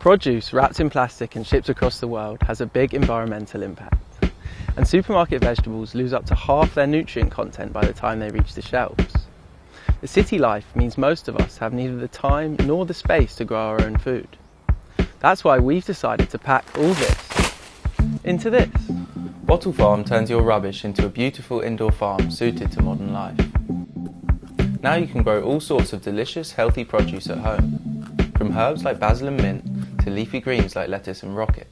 Produce wrapped in plastic and shipped across the world has a big environmental impact, and supermarket vegetables lose up to half their nutrient content by the time they reach the shelves. The city life means most of us have neither the time nor the space to grow our own food. That's why we've decided to pack all this into this. Bottle Farm turns your rubbish into a beautiful indoor farm suited to modern life. Now you can grow all sorts of delicious, healthy produce at home, from herbs like basil and mint to leafy greens like lettuce and rocket,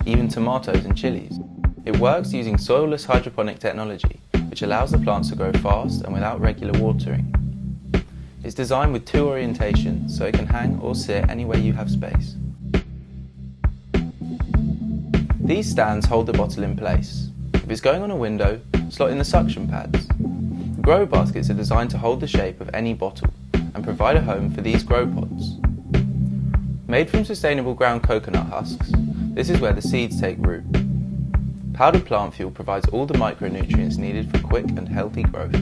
even tomatoes and chilies. It works using soilless hydroponic technology, which allows the plants to grow fast and without regular watering. It's designed with two orientations, so it can hang or sit anywhere you have space. These stands hold the bottle in place. If it's going on a window, slot in the suction pads. The grow baskets are designed to hold the shape of any bottle and provide a home for these grow pods. Made from sustainable ground coconut husks, this is where the seeds take root. Powdered plant fuel provides all the micronutrients needed for quick and healthy growth.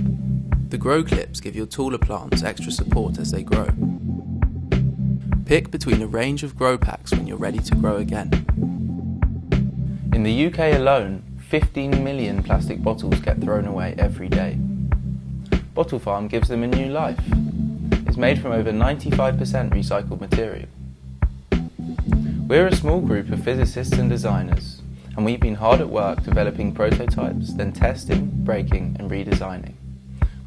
The grow clips give your taller plants extra support as they grow. Pick between a range of grow packs when you're ready to grow again. In the UK alone, 15 million plastic bottles get thrown away every day. Bottle Farm gives them a new life. It's made from over 95% recycled material. We're a small group of physicists and designers, and we've been hard at work developing prototypes, then testing, breaking and redesigning.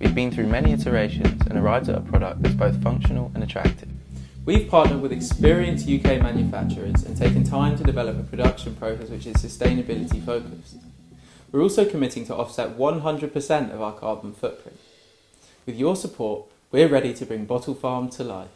We've been through many iterations and arrived at a product that's both functional and attractive. We've partnered with experienced UK manufacturers and taken time to develop a production process which is sustainability focused. We're also committing to offset 100% of our carbon footprint. With your support, we're ready to bring Bottle Farm to life.